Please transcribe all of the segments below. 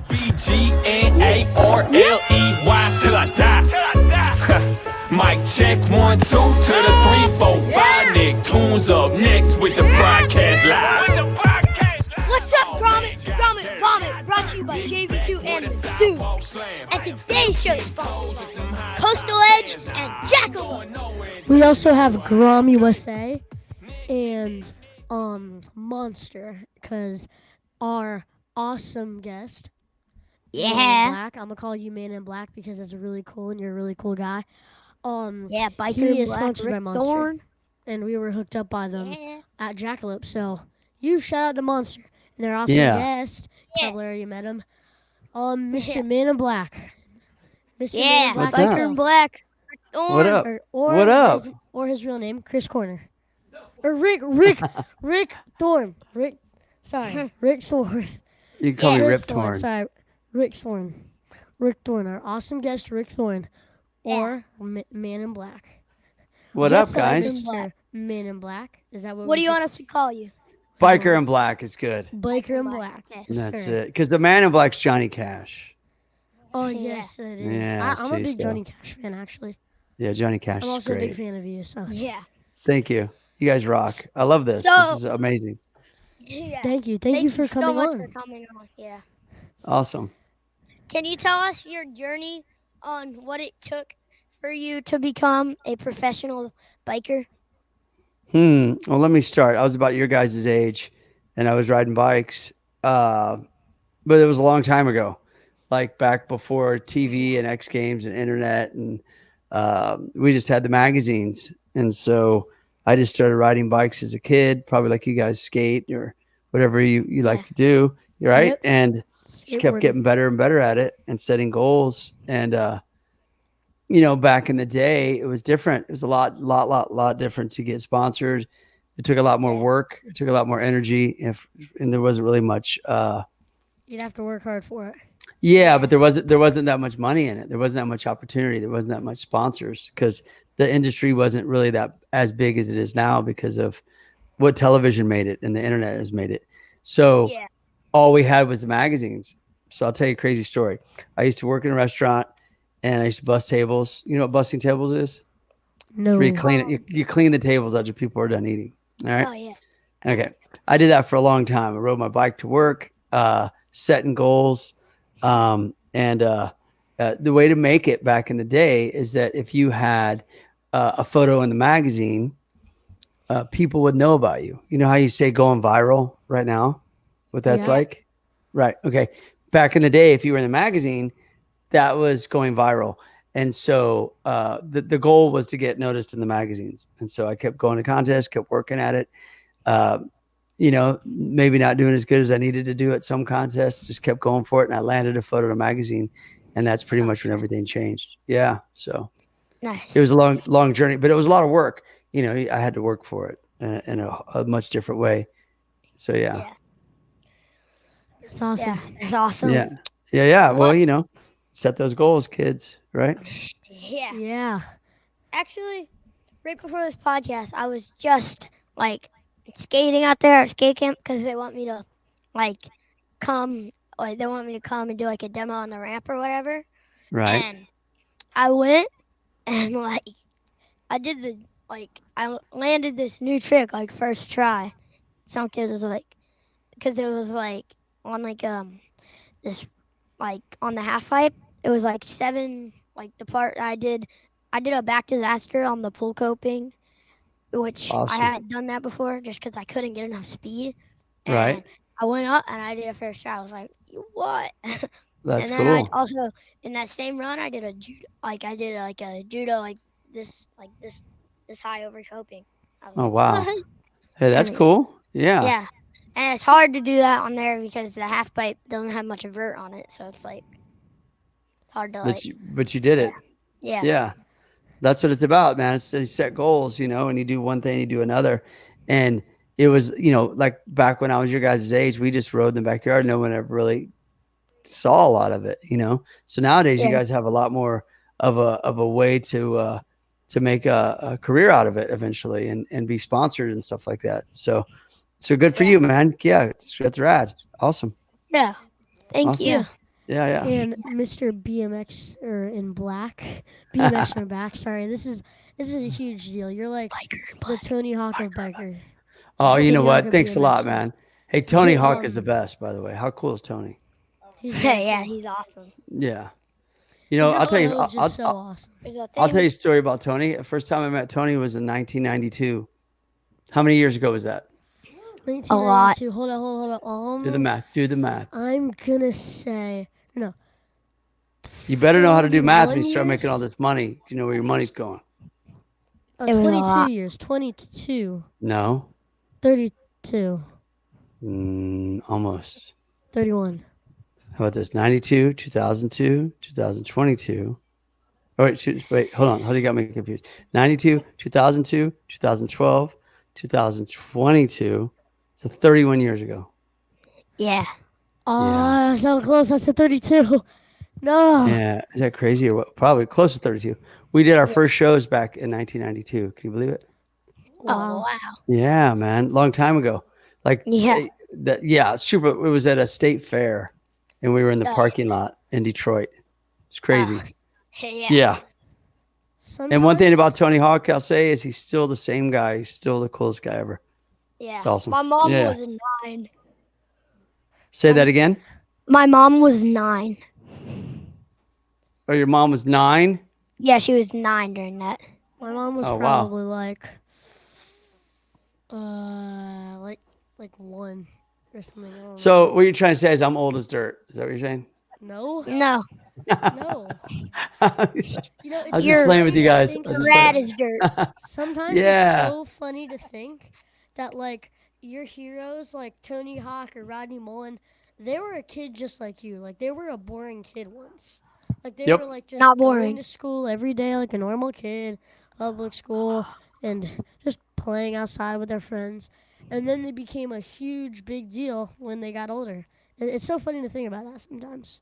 BGNARLEY till I die. Mic check 1 2 to the 3 4 5. Nick Tunes up next with the broadcast live. What's up, Grommet? Grommet Vomit, brought to you by JV2 and the Dude. And today's show is sponsored by Coastal Edge and Jackalope. We also have Grom USA and Monster, because our awesome guest, Man in Yeah. Black. I'm gonna call you Man in Black because that's really cool and you're a really cool guy. Yeah, Biker He is Black, sponsored by Rick Monster, Thorne. and we were hooked up by them Yeah. at Jackalope. So you shout out to Monster and their awesome Yeah. guest. Yeah. Probably already met him. Mr. Yeah. Man in Black. Mr. Man Yeah, in Black What's up? Biker himself. Black, Rick Thorne. What up? Or What up? His real name, Chris Corner. Or Rick Thorne. Rick Thorne. You can call me Rick Rip Thorne. Torn. Sorry, Rick Thorne, our awesome guest, Rick Thorne, or Man in Black. What Yes, up, guys? Mr. Man in Black. Is that What do you want us to call you? Biker in Black is good. Biker in Black. Okay. That's Sure. it. Because the Man in Black's Johnny Cash. Oh Yeah. yes, it is. Yeah, I'm a big so. Johnny Cash fan, actually. Yeah, Johnny Cash I'm is also a big great. fan of you. So Yeah. Thank you. You guys rock. I love this. So- This is amazing. Yeah. thank you for so coming much on. for coming on. Yeah. Awesome. Can you tell us your journey on what it took for you to become a professional biker? Well, let me start. I was about your guys' age, and I was riding bikes, but it was a long time ago, like back before TV and X Games and internet, and we just had the magazines, and so I just started riding bikes as a kid, probably like you guys skate or whatever you like to do, right? Yep. And just kept Skateboarding. getting better and better at it and setting goals. And back in the day, it was different. It was a lot different to get sponsored. It took a lot more work. It took a lot more energy. And there wasn't really much. You'd have to work hard for it. Yeah, but there wasn't that much money in it. There wasn't that much opportunity. There wasn't that much sponsors because the industry wasn't really that as big as it is now because of what television made it and the internet has made it. So Yeah. all we had was the magazines. So I'll tell you a crazy story. I used to work in a restaurant and I used to bust tables. You know what busting tables is? No. It's where you clean it. You clean the tables after people are done eating. All right. Oh yeah. Okay. I did that for a long time. I rode my bike to work, setting goals. The way to make it back in the day is that if you had a photo in the magazine, people would know about you. You know how you say going viral right now? What that's Yeah. like? Right. Okay. Back in the day, if you were in the magazine, that was going viral. And so the goal was to get noticed in the magazines. And so I kept going to contests, kept working at it. Maybe not doing as good as I needed to do at some contests, just kept going for it. And I landed a photo in a magazine. And that's pretty much when everything changed. Yeah. So Nice. it was a long journey, but it was a lot of work. I had to work for it in a much different way. So, yeah. It's awesome. Yeah, that's awesome. Yeah. Well, set those goals, kids, right? Yeah. Yeah. Actually, right before this podcast, I was just like skating out there at skate camp because they want me to come and do like a demo on the ramp or whatever. Right. And I went and I landed this new trick first try. Some kid was because it was on this on the half pipe. It was 7 the part I did a back disaster on the pull coping, which Awesome. I hadn't done that before just because I couldn't get enough speed. And Right. I went up and I did a first try. I was like, what? That's and then I cool. also in that same run I did a judo a judo this high over coping. I was Oh, like, wow. "What?" Hey, that's cool. Yeah. Yeah. And it's hard to do that on there because the half pipe doesn't have much vert on it, so it's hard to But you did it. yeah. Yeah. That's what it's about, man. It's you set goals, and you do one thing, you do another. And it was, like back when I was your guys' age, we just rode in the backyard. No one ever really saw a lot of it, So nowadays you Yeah. guys have a lot more of a way to make a career out of it eventually and be sponsored and stuff like that. So good for Yeah. you, man. Yeah, that's rad. Awesome. Yeah. Thank Awesome. you. Yeah. and Mr. BMX or in black, BMX in black. Sorry, this is a huge deal. You're like the Tony Hawk of biker. Oh, you know Tony Hawk what? of Thanks a lot, BMX. man. Hey, Tony Hawk is the Um, best, by the way. How cool is Tony? He's very Yeah, cool. he's awesome. Yeah. You know, Your I'll tell you. photo is just so awesome. There's a I'll tell thing- you a story about Tony. The first time I met Tony was in 1992. How many years ago was that? 1992. Hold on. Do the math. Do the math. I'm gonna say no. You better know how to do math when you 41 start making all years? this money. You know where your money's going. It was a 22 lot. years. 22. No. 32. Almost. 31. How about this? 92, 2002, 2022. Oh, wait, hold on. How do you got me confused? 92, 2002, 2012, 2022. So 31 years ago. Yeah. Oh, so close. I said 32. No. Yeah. Is that crazy or what? Probably close to 32. We did our first shows back in 1992. Can you believe it? Oh wow. Yeah, man. Long time ago. Like, Yeah. super. It was at a state fair and we were in the Oh, parking lot in Detroit. It's crazy. Yeah. Yeah. And one thing Sometimes- about Tony Hawk, I'll say, is he's still the same guy. He's still the coolest guy ever. Yeah. It's awesome. My mom Yeah. was 9. Say that again. My mom was 9. Oh, your mom was 9? Yeah, she was 9 during that. My mom was Oh, wow. probably like 1 or something. I don't So what you're trying to say is I'm old as dirt. Is that what you're saying? know. No, No. You know, I was it's just playing with you guys. Think I was just rad playing- as dirt. Sometimes Yeah. it's so funny to think that like your heroes like Tony Hawk or Rodney Mullen, they were a kid just like you. Like they were a boring kid once. Like they Yep. were like just Not going boring. to school every day like a normal kid, public school, and just playing outside with their friends. And then they became a huge big deal when they got older. And it's so funny to think about that sometimes.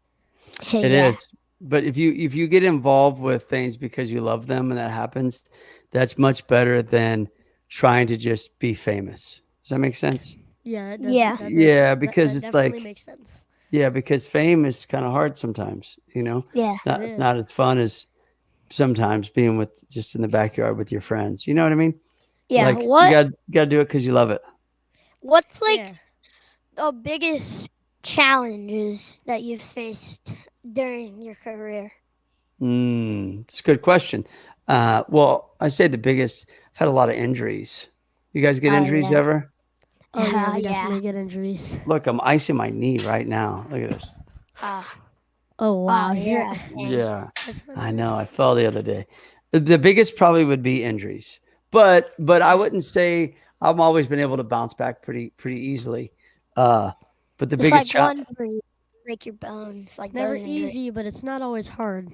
It is. But if you get involved with things because you love them and that happens, that's much better than trying to just be famous. Does that make sense? Yeah. That does, Yeah. that does- Yeah, that- because that it's definitely like- makes sense. Yeah, because fame is kind of hard sometimes, you know? Yeah. It's not as fun as sometimes being with just in the backyard with your friends. You know what I mean? Yeah. Like, What? you gotta do it because you love it. What's like Yeah. the biggest challenges that you've faced during your career? It's a good question. Well, I say the biggest. I've had a lot of injuries. You guys get Oh, injuries yeah. ever? Oh yeah, we Yeah. definitely get injuries. Look, I'm icing my knee right now. Look at this. Oh wow, Oh, you're- yeah. Dang. Yeah, that's funny. I know. I fell the other day. The biggest probably would be injuries, but I wouldn't say I've always been able to bounce back pretty easily. But the It's biggest like challenge. one where you break your bones. Like It's never those injuries. easy, but it's not always hard.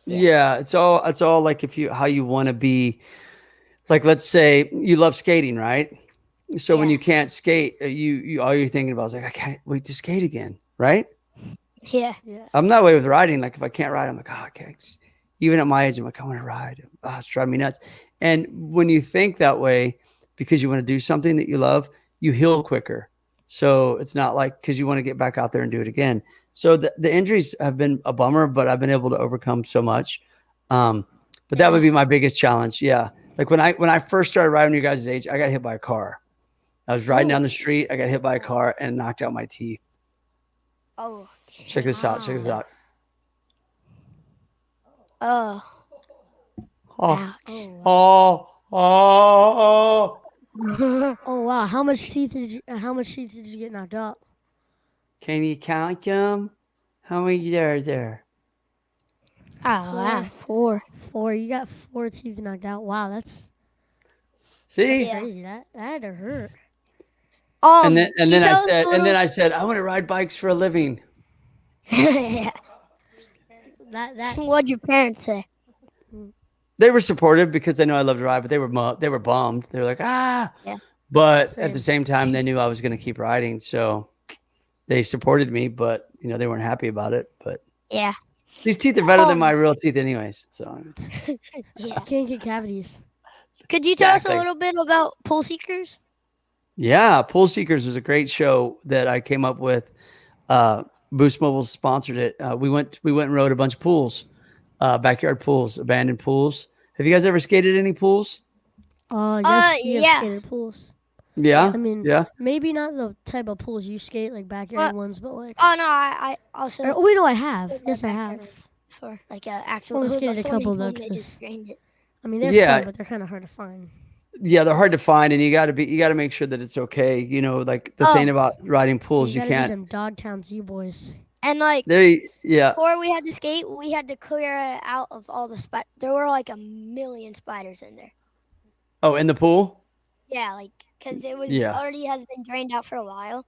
Yeah, it's all like how you want to be. Like, let's say you love skating, right? So when Yeah. you can't skate, you all you're thinking about is like, I can't wait to skate again, right? Yeah. Yeah. I'm that way with riding. Like if I can't ride, I'm like, oh, I can't. Even at my age, I'm like, I want to ride. Oh, it's driving me nuts. And when you think that way, because you want to do something that you love, you heal quicker. So it's not like because you want to get back out there and do it again. So the injuries have been a bummer, but I've been able to overcome so much. But that would be my biggest challenge. Yeah. Like when I first started riding your guys' age, I got hit by a car. I was riding down the street. I got hit by a car and knocked out my teeth. Oh. Check this out. Check this out. Oh. Oh, Ouch. Oh, wow. oh. Oh wow, how much teeth did you get knocked out? Can you count them? How many are there? Oh, wow. 4. 4. You got 4 teeth knocked out. Wow, that's See? Yeah. crazy. That had to hurt. And then can you tell us a I said I want to ride bikes for a living. little- That's What'd your parents say? They were supportive because they know I love to ride, but they were bummed. They were like, ah. Yeah. But at the same time, they knew I was going to keep riding, so they supported me. But they weren't happy about it. But Yeah. these teeth are better than my real teeth, anyways. So Yeah. can't get cavities. Could you tell us Exactly. a little bit about Pool Seekers? yeah, Pool Seekers was a great show that I came up with. Boost Mobile sponsored it. We went and rode a bunch of pools, backyard pools, abandoned pools. Have you guys ever skated any pools? Yes, we have yeah. skated pools. Yeah. I mean, yeah. maybe not the type of pools you skate, like backyard ones, but like. Oh no, I also. Oh wait, no, I have. skated Yes, I backyard have. For like a actual. Only It was a skated a swimming couple, pool though, and they 'cause- just drained it. I mean, they're Yeah. fun, but they're kind of hard to find. Yeah, they're hard to find, and you got to make sure that it's okay. You know, like the thing about riding pools, you gotta be can't. them Dogtown Z boys. And like Yeah. before we had to skate, we had to clear it out of all the spiders. There were like 1,000,000 spiders in there. Oh, in the pool. Yeah, like because it was Yeah. already has been drained out for a while,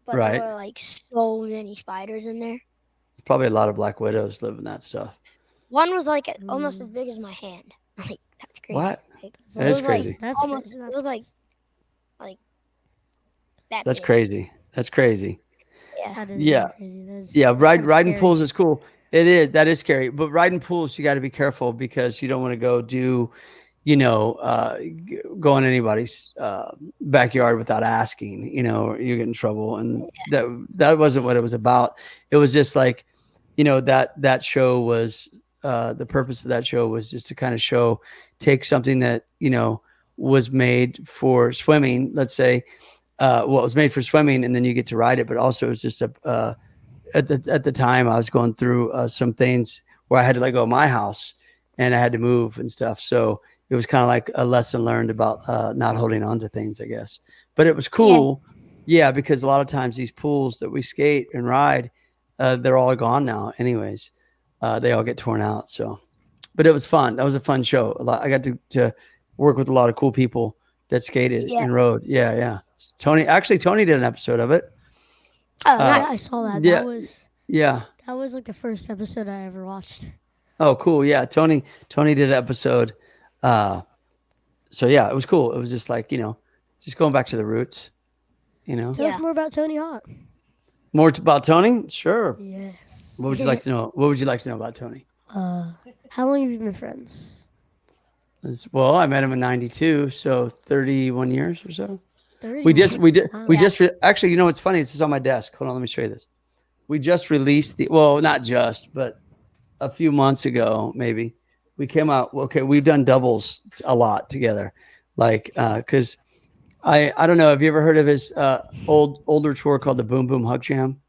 but Right. there were like so many spiders in there. Probably a lot of black widows live in that stuff. One was like almost as big as my hand. Like that's crazy. What? Like, That it is was crazy. Like, That's almost, crazy. it was like that. That's big. crazy. That's crazy. Yeah. That is Yeah. really crazy. That is Yeah, riding scary. pools is cool. It is. That is scary. But riding pools, you got to be careful because you don't want to go do, go in anybody's backyard without asking. You know, or you get in trouble. And that wasn't what it was about. It was just like, that show was the purpose of that show was just to kind of take something that was made for swimming. Let's say, it was made for swimming, and then you get to ride it. But also, it's just at the time I was going through some things where I had to let go of my house and I had to move and stuff. So it was kind of like a lesson learned about not holding on to things, I guess. But it was cool. Yeah, because a lot of times these pools that we skate and ride, they're all gone now anyways. They all get torn out. So, but it was fun. That was a fun show. I got to work with a lot of cool people that skated and rode. Yeah. Tony did an episode of it. Oh, Yeah, nice. I saw that. yeah. That was like the first episode I ever watched. Oh, cool. Yeah. Tony did an episode. So yeah, it was cool. It was just like, just going back to the roots, Tell us Yeah. more about Tony Hawk. More about Tony. Sure. Yes. What would you like to know? What would you like to know about Tony? How long have you been friends? Well, I met him in 92. So 31 years or so. 30. Actually, you know, what's funny? This is on my desk. Hold on. Let me show you this. We just released not just, but a few months ago, maybe we came out. Okay. We've done doubles a lot together. Like, cause I don't know. Have you ever heard of his, older tour called the Boom Boom Hug Jam?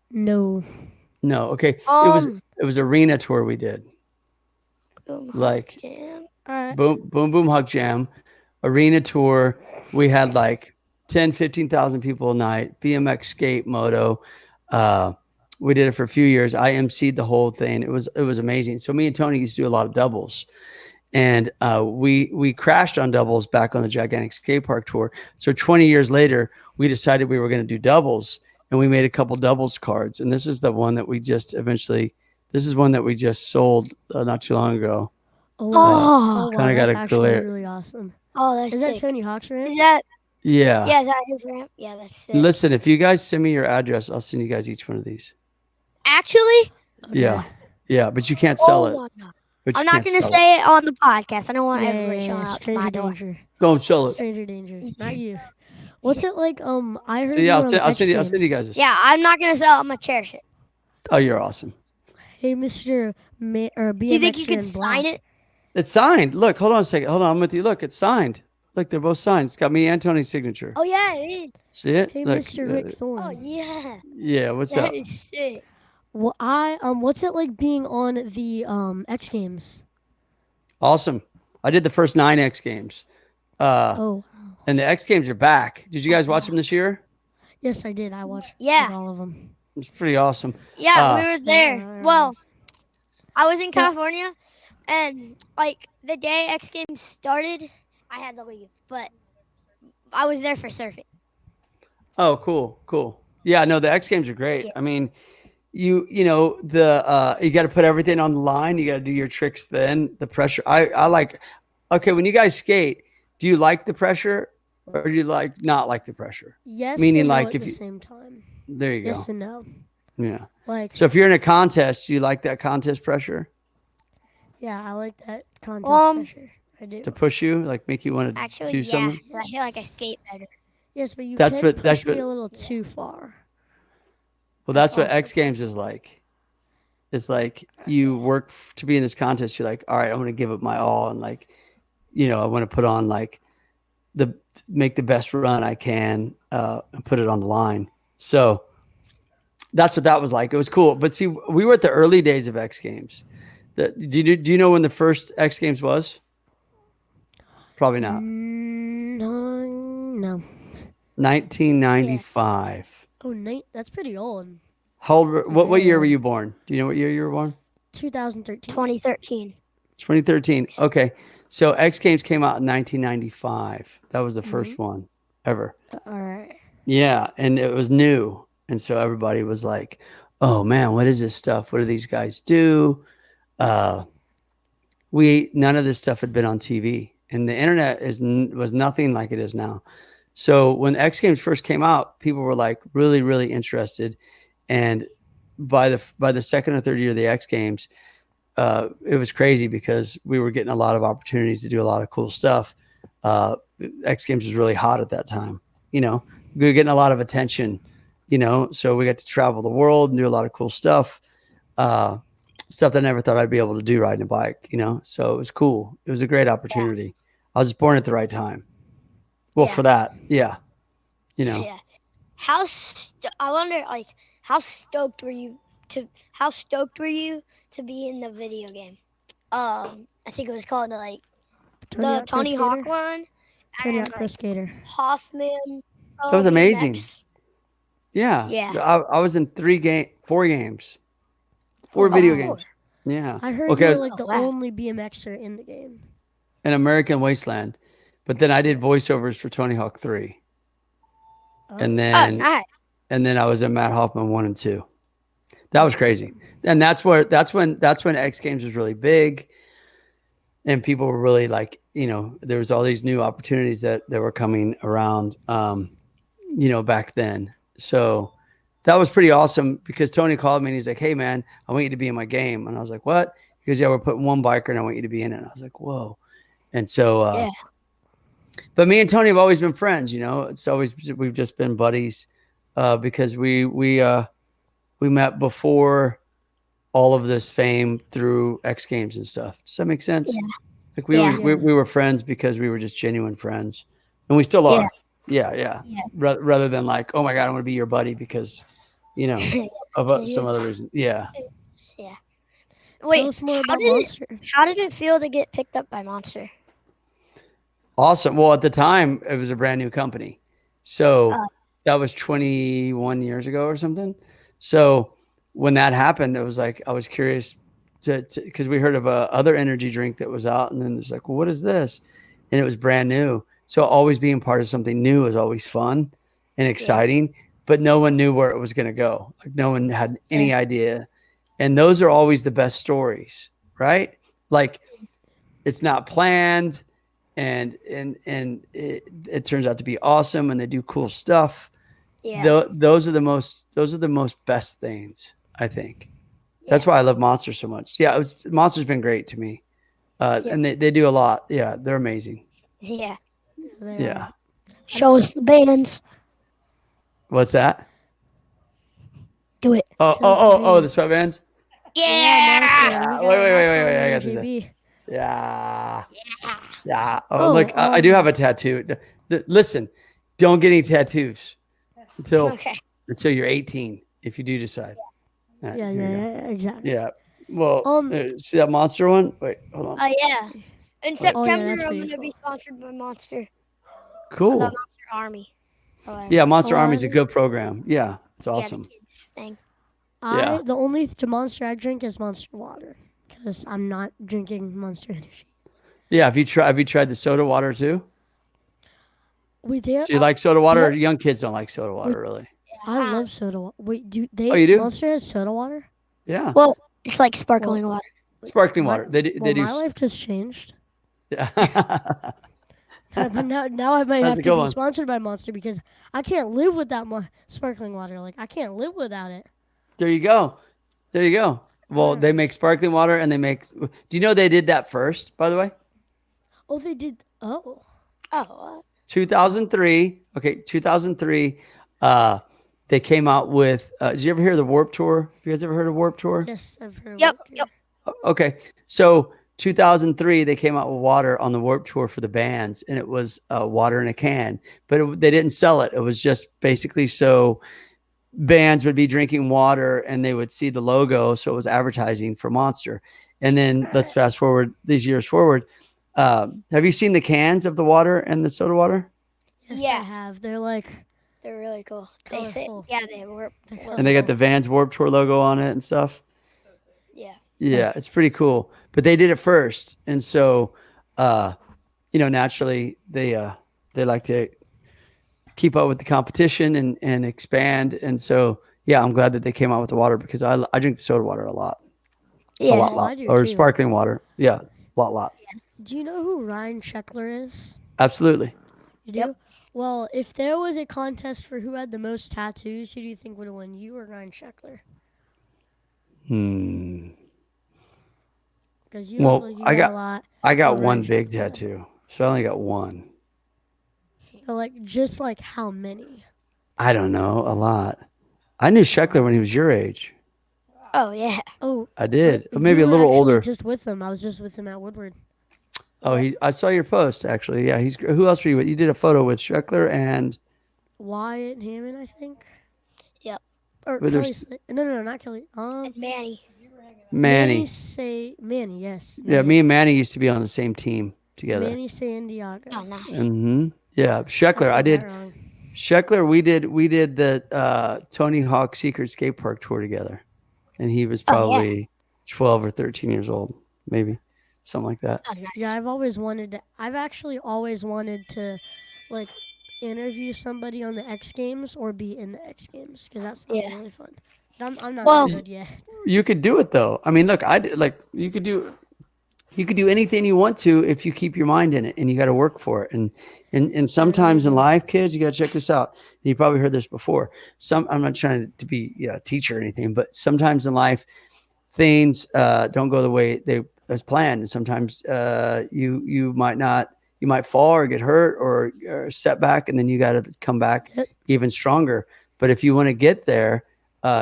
No. No. Okay. It was arena tour we did. Like Damn. All right. Boom Boom Hug Jam, arena tour. We had like 10, 15,000 people a night, BMX, skate, moto. We did it for a few years. I emceed the whole thing. It was amazing. So me and Tony used to do a lot of doubles. And we crashed on doubles back on the Gigantic Skate Park tour. So 20 years later, we decided we were going to do doubles, and we made a couple doubles cards. And this is the one that we just sold not too long ago. Oh, Kinda got that's a actually glare. really awesome. Oh, that's Is sick. that Tony Hawk's ramp? Is that? Yeah. Yeah, is that his ramp? Yeah, that's sick. Listen, if you guys send me your address, I'll send you guys each one of these. Actually, Yeah. Yeah, but you can't sell it. my God. But you I'm not can't gonna sell say it on the podcast. I don't want Yeah, everybody showing up to my stranger door. danger. Don't sell it. Stranger danger. Not you. What's it like? I heard So yeah, you I'll send you guys this. Yeah, I'm not gonna sell it. I'm gonna cherish it. Oh, you're awesome. Hey, Mr. BMX. Do you think you could sign it? It's signed. Look, hold on a second. Hold on, I'm with you. Look, it's signed. Look, they're both signed. It's got me and Tony's signature. Oh yeah, it is. See it? Hey, Look, Mr. Rick Thorne. Oh yeah, yeah, what's that up? is sick. Well, what's it like being on the X Games? Awesome. I did the first 9 X Games. Oh, And the X Games are back. Did you guys watch them this year? yes, I did. I watched Yeah. all of them. It's pretty awesome. Yeah, we were there. Yeah, Well, I was in California, and like the day X Games started, I had to leave, but I was there for surfing. Oh, cool. Yeah, no, the X Games are great. Yeah. I mean, you got to put everything on the line. You got to do your tricks. Then the pressure. I like. Okay, when you guys skate, do you like the pressure, or do you not like the pressure? Yes, Meaning, and no like, at if the you- same time. There you go. Yes and no. Yeah. Like, So if you're in a contest, do you like that contest pressure yeah, I like that contest Um, pressure. I do. to push you, like make you want to Actually, do yeah, something? I feel like I skate better. Yes, but you That's can what- push that's me what- a little too far. Well, that's what awesome. X Games is like. It's like you work to be in this contest. You're like, all right, I'm going to give it my all, and like, I want to put on like make the best run I can and put it on the line. So that's what that was like. It was cool. But see, we were at the early days of X Games. Do you know when the first X Games was? Probably not. No. 1995. Oh, Nate, that's pretty old. How old? What very year were old. you born? Do you know what year you were born? 2013. 2013. 2013. Okay. So X Games came out in 1995. That was the first one ever. All right. Yeah. And it was new. And so everybody was like, oh man, what is this stuff? What do these guys do? None of this stuff had been on TV, and the internet was nothing like it is now. So when X Games first came out, people were like really, really interested. And by the second or third year of the X Games, it was crazy because we were getting a lot of opportunities to do a lot of cool stuff. X Games was really hot at that time. We were getting a lot of attention, so we got to travel the world and do a lot of cool stuff. Stuff that I never thought I'd be able to do riding a bike, so it was cool. It was a great opportunity. I was born at the right time. Well, Yeah. for that. Yeah. Yeah. I wonder, like, how stoked were you to be in the video game? I think it was called like the Tony Hawk one. Tony and, Hawk Pro like, Skater. Hoffman. That was amazing. BMX. Yeah. Yeah. I was in 4 games. 4 Oh, video four. games. Yeah. I heard Okay. you were like the Oh, wow. only BMXer in the game. An American Wasteland. But then I did voiceovers for Tony Hawk 3. And Oh, then nice. I was in Matt Hoffman 1 and 2. That was crazy. And that's when X Games was really big. And people were really like, there was all these new opportunities that were coming around, back then. So that was pretty awesome because Tony called me and he's like, hey man, I want you to be in my game. And I was like, what? He goes, yeah, we're putting one biker and I want you to be in it. And I was like, whoa. And so, Yeah. but me and Tony have always been friends, we've just been buddies, because we met before all of this fame through X Games and stuff. Does that make sense? Yeah. Like we were friends because we were just genuine friends, and we still are. Yeah. Rather than like, oh my God, I want to be your buddy because, of some other reason. Yeah. Yeah. Tell Wait, us more how about did Monster. how did it feel to get picked up by Monster? Awesome. Well, at the time, it was a brand new company. So that was 21 years ago or something. So when that happened, it was like, I was curious because we heard of a other energy drink that was out. And then it's like, well, what is this? And it was brand new. So always being part of something new is always fun and exciting, but no one knew where it was going to go. Like no one had any idea. And those are always the best stories, right? Like it's not planned. And it turns out to be awesome, and they do cool stuff. Yeah. Those are the most best things, I think. That's why I love Monster so much. Yeah, Monster's been great to me, and they do a lot. Yeah, they're amazing. Yeah. Yeah. Show us the bands. What's that? Do it. Oh, the sweatbands. Yeah. Wait, I got this. JB. Yeah. Oh, look, I do have a tattoo. Listen, don't get any tattoos until you're 18. If you do decide. All right, Yeah, here you go. exactly. Yeah. Well, see that Monster one? Wait, hold on. Oh yeah. In September, that's I'm pretty gonna cool. be sponsored by Monster. Cool. The Monster Army. Yeah, Monster Oh, Army's a I- good program. Yeah, it's Yeah, the awesome. kids thing. Yeah. The only Monster I drink is Monster water because I'm not drinking Monster Energy. Yeah, have you tried the soda water too? Wait, there. Do you like soda water? Young kids don't like soda water, really. I love soda water. Wait, do they? Oh, you do? Monster has soda water. Yeah, Well, it's like sparkling water. sparkling my- water. They Well, do. my life just changed. Yeah. But now I might That's have a to good be one. sponsored by Monster because I can't live without sparkling water. Like I can't live without it. There you go. Well, they make sparkling water, and they make. Do you know they did that first? By the way, Oh, they did. Oh, Oh. 2003. Okay, 2003. they came out with. Did you ever hear of the Warp Tour? Have you guys ever heard of Warp Tour? Yes, I've heard of Yep, Warped Tour. yep. Okay, so 2003 they came out with water on the Warp Tour for the bands, and it was water in a can, but they didn't sell it. It was just basically so bands would be drinking water and they would see the logo, so it was advertising for Monster. And then let's fast forward these years forward. Have you seen the cans of the water and the soda water? Yes, I Yeah. have. They're like, They're really cool. They say, Colorful. yeah, they were. They're And they got the Vans Warp Tour logo on it and stuff. Yeah. Yeah, it's pretty cool. But they did it first, and so naturally they like to keep up with the competition and expand. And so yeah, I'm glad that they came out with the water because I drink the soda water a lot. Yeah. A lot, I do or too. sparkling water. Yeah, lot. do you know who Ryan Sheckler is? Absolutely. You do? Yep. Well, if there was a contest for who had the most tattoos, who do you think would have won, you or Ryan Sheckler? Because you Well, look like you I got got- a lot. I got Oh, one Ryan big Sheckler. tattoo, so I only got one. But like, just like how many? I don't know, a lot. I knew Sheckler when he was your age. Oh yeah. Oh, I did, you maybe a were little actually older. Just with him. I was just with him at Woodward. Oh, I saw your post actually. Yeah, he's. Who else were you with? You did a photo with Sheckler and Wyatt Hammond, I think. Yep. Or But Kelly. there's- No, not Kelly. And Manny. Manny. Manny, yes. Yeah, me and Manny used to be on the same team together. Manny Santiago. Oh, nice. Yeah, Sheckler. I said did. that wrong. Sheckler. We did the Tony Hawk Secret Skate Park tour together, and he was Oh, yeah. probably 12 or 13 years old, maybe something like that. Oh, nice. Yeah, I've actually always wanted to, like, interview somebody on the X Games or be in the X Games because that sounds Yeah. really fun. But I'm not Well- that good yet. You could do it though. I mean, look, you could do anything you want to if you keep your mind in it, and you got to work for it. And sometimes in life, kids, you got to check this out. You probably heard this before. I'm not trying to be a teacher or anything, but sometimes in life, things don't go the way they as planned, and sometimes you might fall or get hurt or setback, and then you got to come back Yep. even stronger. But if you want to get there,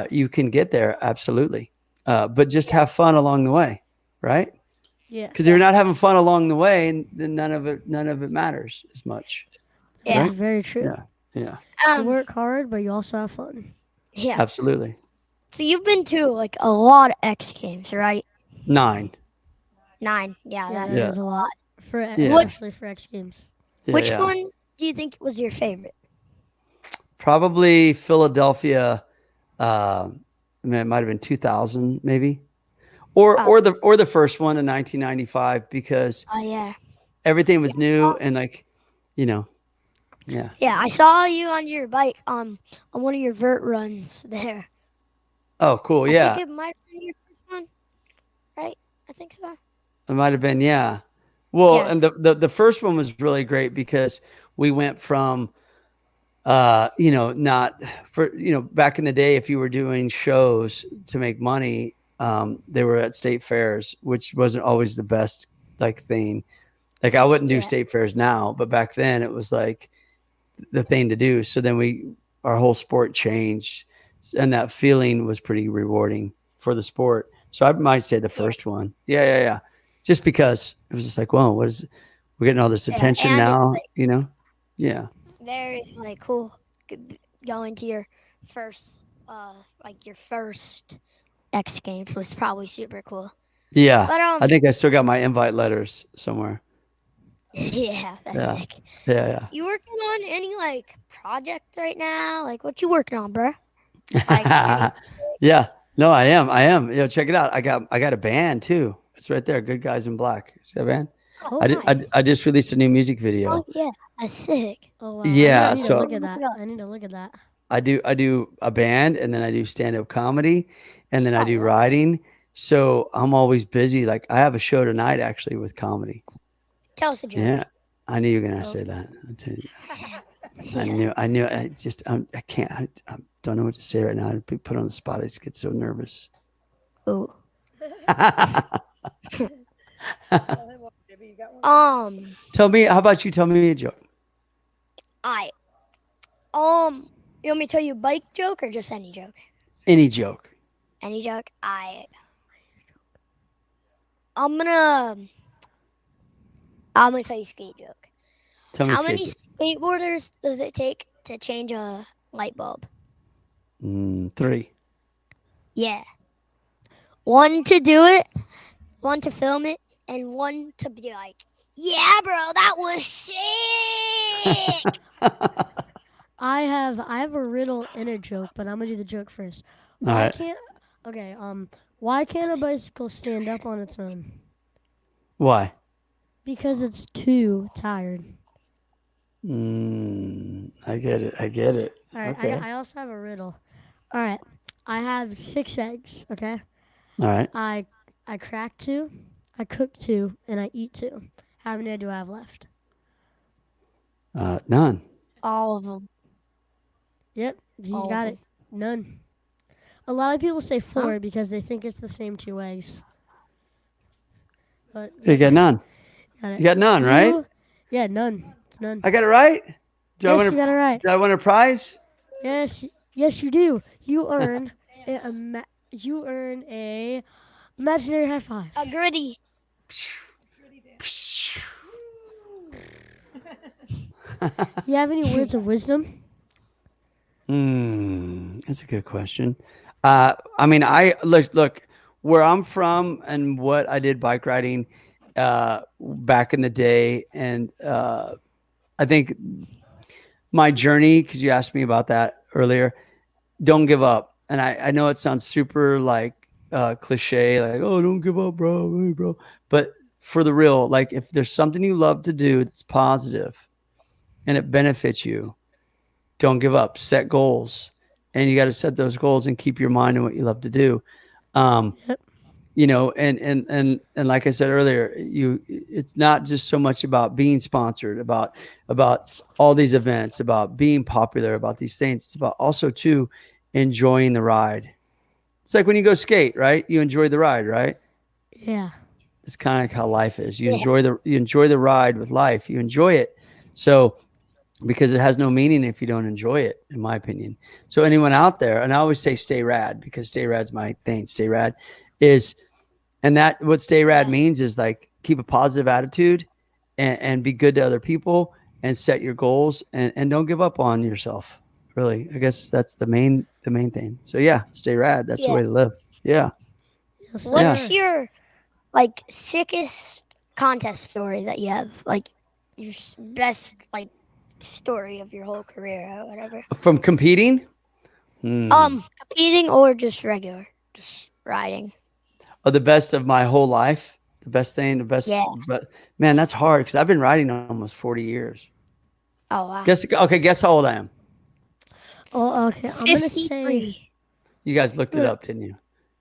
you can get there absolutely. But just have fun along the way, right? Yeah. Because if you're not having fun along the way, then none of it matters as much. Yeah. That's very true. Yeah. Yeah, You Um. work hard, but you also have fun. Yeah. absolutely. So you've been to like a lot of X Games, right? 9. 9. Yeah. Yeah, That's that is a lot for Yeah. especially for X Games. Yeah, Which yeah. one do you think was your favorite? Probably Philadelphia. It might have been 2000, maybe, or the first one in 1995, because Oh yeah. everything was new and yeah. Yeah, I saw you on your bike on one of your vert runs there. Oh, cool. I Yeah, think it might have been your first one, right? I think so. it might have been. Yeah. Well, Yeah. and the first one was really great because we went from, not for, back in the day, if you were doing shows to make money, they were at state fairs, which wasn't always the best thing. Like I wouldn't do Yeah. state fairs now, but back then it was like the thing to do. So then our whole sport changed, and that feeling was pretty rewarding for the sport. So I might say the first one. Yeah. Just because it was just like, whoa, we're getting all this Yeah, attention and it's now, like- Yeah. Very cool going to your first your first X Games was probably super cool. Yeah. But I think I still got my invite letters somewhere. yeah, that's Yeah. sick. Yeah. You working on any project right now? Like what you working on, bruh? Yeah. No, I am. Check it out. I got a band too. It's right there. Good Guys in Black. See that band? Oh, I just released a new music video. Oh yeah, that's sick. oh wow. Yeah, I need so- to look at that. Look it up. I need to look at that. I do a band, and then I do stand-up comedy, and then I do writing. So I'm always busy. Like I have a show tonight actually with comedy. Tell us a joke. Yeah. I knew you were gonna say that. I'll tell you. I knew. I can't. I don't know what to say right now. I'd be put on the spot. I just get so nervous. Ooh. Tell me. How about you? Tell me a joke. I You want me to tell you a bike joke or just any joke? Any joke. Any joke? I'm gonna tell you a skate joke. Tell me a How skate many joke. skateboarders does it take to change a light bulb? 3. Yeah. One to do it, one to film it, and one to be like, yeah, bro, that was sick. I have a riddle and a joke, but I'm gonna do the joke first. All Why right. can't why can't a bicycle stand up on its own? Why? Because it's too tired. I get it. I get it. All right, Okay. I also have a riddle. All right, I have 6 eggs. Okay, All right. I crack 2, I cook 2, and I eat 2. How many do I have left? None. All of them. Yep, he's All of got them. it. None. A lot of people say 4 because they think it's the same 2 eggs. But You got none. got it. You got none, right? Yeah, none. It's none. I got it right. Do Yes, you got it right. I win a prize? Yes, you do. You earn a imaginary high five. A gritty. You have any words of wisdom? That's a good question. I mean, I look where I'm from and what I did bike riding back in the day, and I think my journey, because you asked me about that earlier, don't give up. And I know it sounds super like cliche, like, oh, don't give up, bro, hey, bro. But for the real, like if there's something you love to do that's positive and it benefits you, don't give up. Set goals. And you got to set those goals and keep your mind on what you love to do. You know, and like I said earlier, it's not just so much about being sponsored, about all these events, about being popular, about these things. It's about also too enjoying the ride. It's like when you go skate, right? You enjoy the ride, right? Yeah. It's kind of like how life is. You enjoy the ride with life. You enjoy it. So because it has no meaning if you don't enjoy it, in my opinion. So anyone out there, and I always say stay rad because stay rad's my thing. Stay rad is, and that what stay rad means is like keep a positive attitude and be good to other people and set your goals and don't give up on yourself. Really, I guess that's the main thing. So yeah, stay rad. That's the way to live. Yeah. Yes, What's sir. your like sickest contest story that you have? Like your best like story of your whole career or whatever. From competing? Competing or just regular, just riding. Oh, the best of my whole life. The best thing, the best. Yeah. But man, that's hard because I've been riding almost 40 years. Oh wow. Guess how old I am. Oh, okay. I'm gonna say 53. You guys looked it up, didn't you?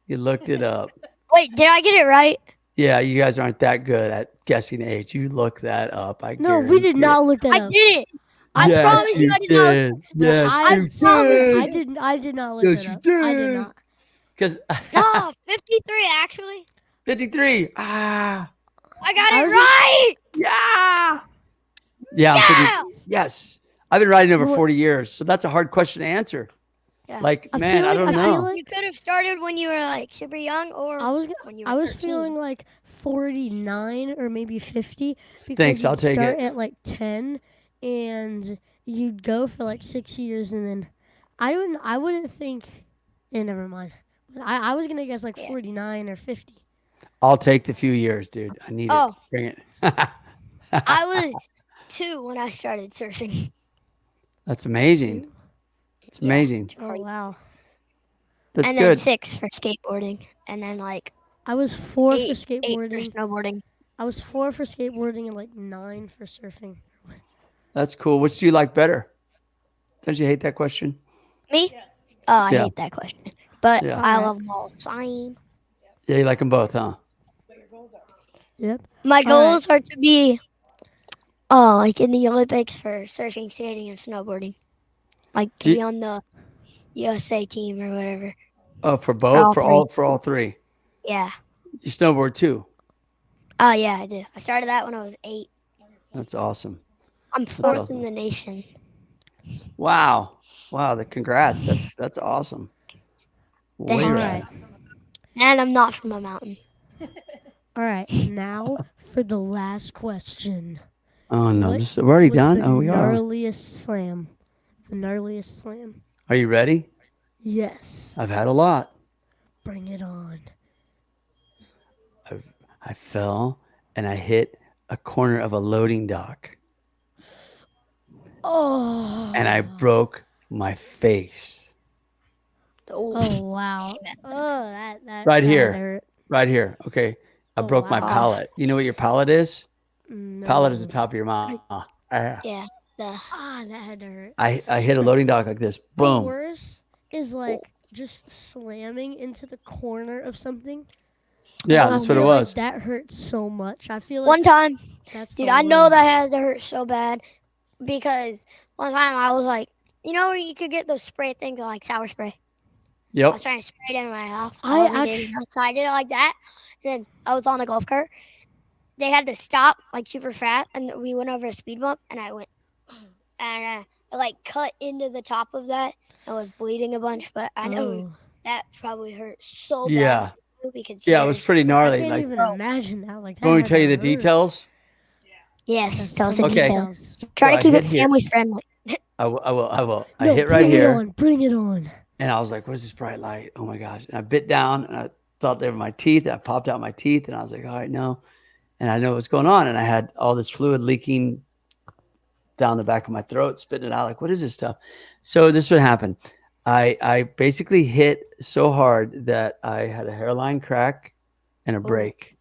You looked it up. Wait, did I get it right? Yeah, you guys aren't that good at guessing age. You look that up. no. We did not look that I up. did it. I Yes, promise you I did not. did. Yes, I you promise. did. I did not look Yes, that you up. I did did. not. Because No, 53 actually. 53. Ah, I got I it was- right. yeah. Yeah, I'm 50. Yes. I've been riding over What- 40 years. So that's a hard question to answer. Yeah. Like, I man, feel I like- don't I feel know. like- You could have started when you were like super young, or when you were I was 13. feeling like 49 or maybe 50 because Thanks, I'll you'd take start it. at like 10 and you'd go for like 6 years and then I wouldn't think never mind. I was gonna guess like 49 or 50. I'll take the few years, dude. I need Oh. it. Bring it. I was 2 when I started surfing. That's amazing. It's amazing. it's Oh crazy. wow. That's And then good. 6 for skateboarding, and then like I was 4 for 8 for skateboarding. snowboarding. I was 4 for skateboarding and like 9 for surfing. That's cool. Which do you like better? Don't you hate that question? Me? Oh, I Yeah. hate that question, but Yeah. I Alright. love them all. Same. Yeah, you like them both, huh? Yep. My Alright. goals are to be, like in the Olympics for surfing, skating, and snowboarding. Like to Do you- be on the USA team or whatever. Oh, for all both? three. For all three. Yeah. You snowboard too. Oh yeah, I do. I started that when I was 8. That's awesome. I'm 4th awesome. in the nation. Wow. Wow, the congrats. That's awesome. Way Thanks. All rad. right. And I'm not from a mountain. All right. Now for the last question. Oh no, What this we're already was done. the Oh, we are. gnarliest slam? The gnarliest slam. Are you ready? Yes. I've had a lot. Bring it on. I fell and I hit a corner of a loading dock Oh. and I broke my face Oh wow. Oh, that right that here. hurt. Right here. Okay. I Oh, broke my wow. palate. You know what your palate is? No. Palate is the top of your mouth. Yeah. Ah, that had to hurt. I hit a loading dock like this. The Boom. worst is like just slamming into the corner of something. Yeah, I that's what it feel like was. that hurts so much. I feel like One time, that's dude, the I know worst. that had to hurt so bad because one time I was like, you know where you could get those spray things like sour spray? I Yep. was trying to spray it in my mouth. I I wasn't actu- getting enough, so I did it like that. And then I was on a golf cart. They had to stop like super fast, and we went over a speed bump, and I went, and I like cut into the top of that. I was bleeding a bunch, but I know Oh, that probably hurt so Yeah. bad for you because Yeah, it was yours- pretty I gnarly. can't Like, even bro. imagine that. Like that. let me had tell you to the hurt. details. Yes, Yes, tell us tell the me Okay. details. Try So to I keep it hit here. family friendly. I will. I No, hit right bring it here. on. Bring it on. And I was like, what's this bright light? Oh my gosh. And I bit down and I thought they were my teeth. I popped out my teeth and I was like, all right, no. And I know what's going on. And I had all this fluid leaking down the back of my throat, spitting it out. Like, what is this stuff? So this would happen. I basically hit so hard that I had a hairline crack and a break.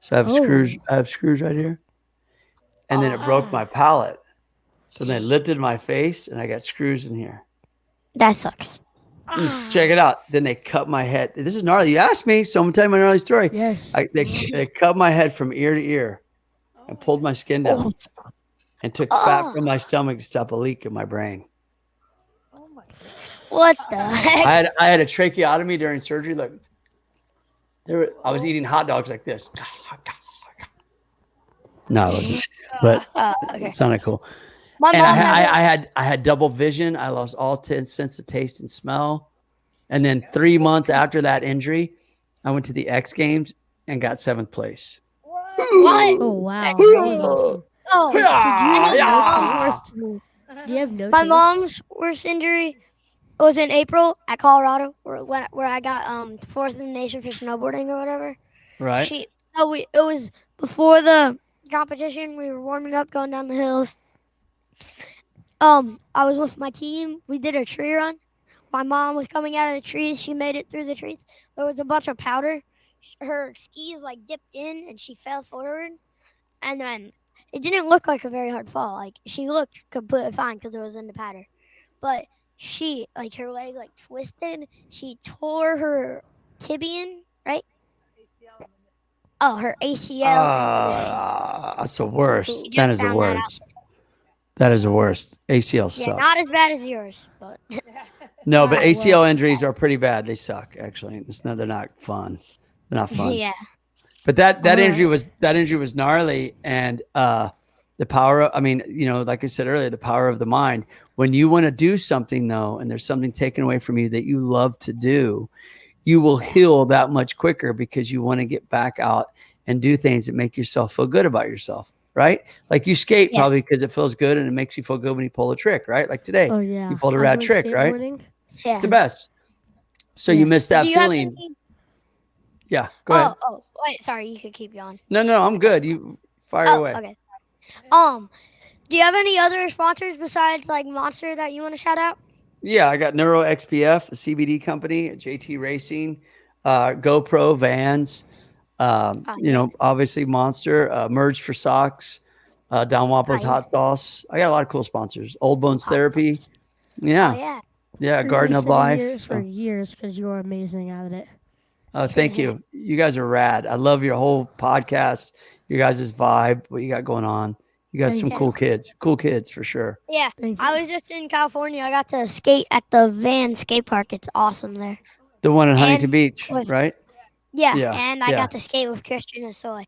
So I have screws. Oh. I have screws right here. And then it broke my palate. So they lifted my face and I got screws in here. That sucks. Just check it out. Then they cut my head. This is gnarly. You asked me, so I'm gonna tell you my gnarly story. Yes. They cut my head from ear to ear and pulled my skin down and took fat from my stomach to stop a leak in my brain. What the heck? I had a tracheotomy during surgery. Like I was eating hot dogs like this. No, it wasn't. But Okay. it sounded cool. My And mom has I had double vision. I lost all sense of taste and smell. And then 3 months after that injury, I went to the X Games and got 7th place. what? Oh wow. That was awesome. Oh, Wait, so Yeah. do you have no my taste? mom's worst injury was in April at Colorado, where I got 4th in the nation for snowboarding or whatever. Right? It was before the competition. We were warming up, going down the hills. I was with my team. We did a tree run. My mom was coming out of the trees. She made it through the trees. There was a bunch of powder. Her skis like dipped in, and she fell forward. And then it didn't look like a very hard fall. Like she looked completely fine because it was in the powder. But she like her leg like twisted. She tore her tibian, right? Oh, her ACL. That's the worst. We just That is the found that out. worst. That is the worst. ACL Yeah, suck. not as bad as yours, but No, but Ah, ACL injuries are pretty bad. They suck, actually. They're not fun. They're not fun. yeah. But that All injury right. was gnarly, and the power of, I mean, like I said earlier, the power of the mind. When you want to do something though, and there's something taken away from you that you love to do, you will heal that much quicker because you want to get back out and do things that make yourself feel good about yourself, right? Like you skate Yeah. probably because it feels good and it makes you feel good when you pull a trick, right? Like today, Oh yeah. you pulled a I rad went trick, right? skateboarding. Yeah. It's the best. So Yeah. you miss that Do you have feeling. any? Yeah, go ahead. Oh, wait, sorry, you could keep going. No, I'm good. You fire Oh, away. okay. Do you have any other sponsors besides like Monster that you want to shout out? Yeah, I got Neuro XPF, a CBD company, JT Racing, GoPro Vans, obviously Monster, Merge for Socks, Don Wapa's Oh, yeah. Hot Sauce. I got a lot of cool sponsors. Old Bones Therapy. Oh Yeah, yeah. Garden of Life. For years because you are amazing at it. Oh, thank you. You guys are rad. I love your whole podcast, your guys' vibe, what you got going on. You guys, some Thank cool kids for sure. Yeah. Thank you. I was just in California. I got to skate at the Van skate park. It's awesome there. The one in Huntington And Beach, with- right? Yeah. Yeah, And I yeah. got to skate with Christian and Soy.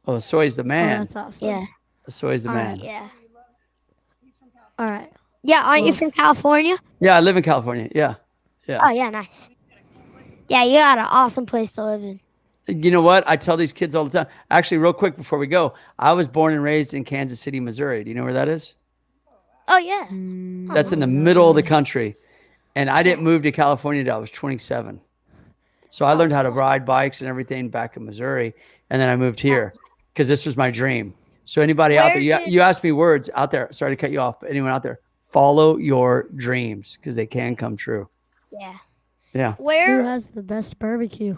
Oh, Soy's the Oh, man. that's awesome. Yeah. Soy's the All man. right. Yeah. All right. Yeah, aren't you from California? Yeah, I live in California. Yeah. Oh yeah, nice. Yeah, you got an awesome place to live in. You know what? I tell these kids all the time. Actually, real quick before we go, I was born and raised in Kansas City, Missouri. Do you know where that is? Oh yeah. That's in the middle of the country. And I didn't move to California until I was 27. So I learned how to ride bikes and everything back in Missouri. And then I moved here because this was my dream. So anybody out there, you asked me words out there. Sorry to cut you off, but anyone out there, follow your dreams because they can come true. Yeah. Yeah. Who Where? has the best barbecue?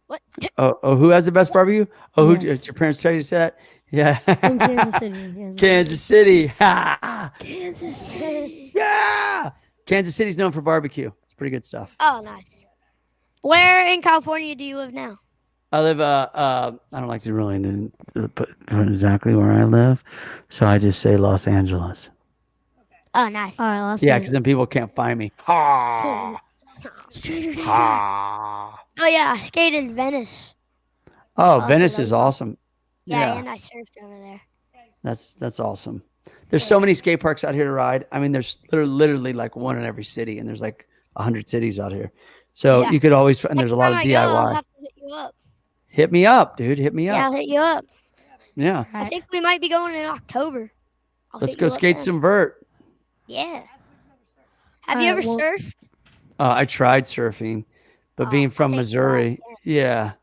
What? Oh, who has the best barbecue? Oh, who Yes. did your parents tell you to say that? Yeah. In Kansas City. Kansas City. Ha! Kansas City. Yeah. Kansas City's known for barbecue. It's pretty good stuff. Oh, nice. Where in California do you live now? I live, I don't like to really put exactly where I live. So I just say Los Angeles. Oh, nice. All right, last Yeah, one. because then people can't find me. Ha! Stranger danger. Ha! Oh yeah, I skated in Venice. Oh, Also Venice like- is awesome. Yeah, Yeah, and I surfed over there. that's awesome. There's so many skate parks out here to ride. I mean, there's literally like one in every city, and there's like 100 cities out here. So Yeah. you could always, and there's a lot of Next time I go, I'll DIY. have to hit you up. Hit me up, dude. Hit me Yeah, up. I'll hit you up. Yeah. All I right. think we might be going in October. I'll Let's hit go you up skate then. some vert. Yeah. Have you Alright, ever well- surfed? I tried surfing, but being I from think Missouri, yeah.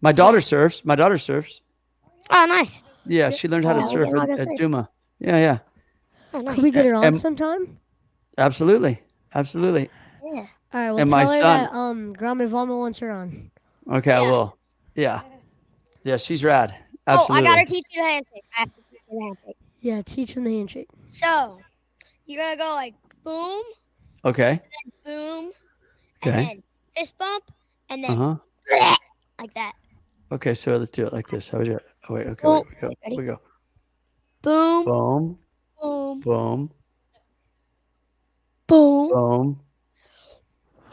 My daughter surfs. My daughter surfs. Oh, nice. Yeah, she learned how to Oh, surf then I'll go at surf. Duma. Yeah. Oh, nice. Could we get her on And- sometime? Absolutely. Yeah. All right, well, And tell my her son- that Grandma Vama wants her on. Okay, I Yeah. will. Yeah. Yeah, she's rad. Oh, Absolutely. I gotta teach you the handshake. I have to teach you the handshake. Yeah, teach him the handshake. So, you're gonna go like boom, Okay. boom, Okay. and then fist bump, and then Uh-huh. like that. Okay, so let's do it like this. How would you? Oh, wait. Okay, Oh, wait, we go. ready? We go. Boom, Boom, boom, boom, boom. boom.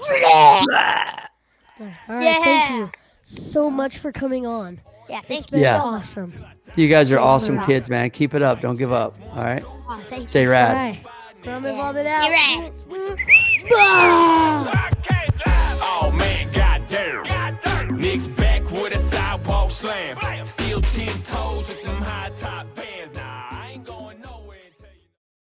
All right, Yeah. thank you so much for coming on. Yeah, It's thank been you Yeah. so much. awesome. You guys are Thank you. awesome kids, man. Keep it up. Don't give up. All right. Oh, thank you. Stay All rad. right, Grandma Yeah. Vama Stay out. rad. Oh man, goddamn. Nick's back with a sidewalk slam.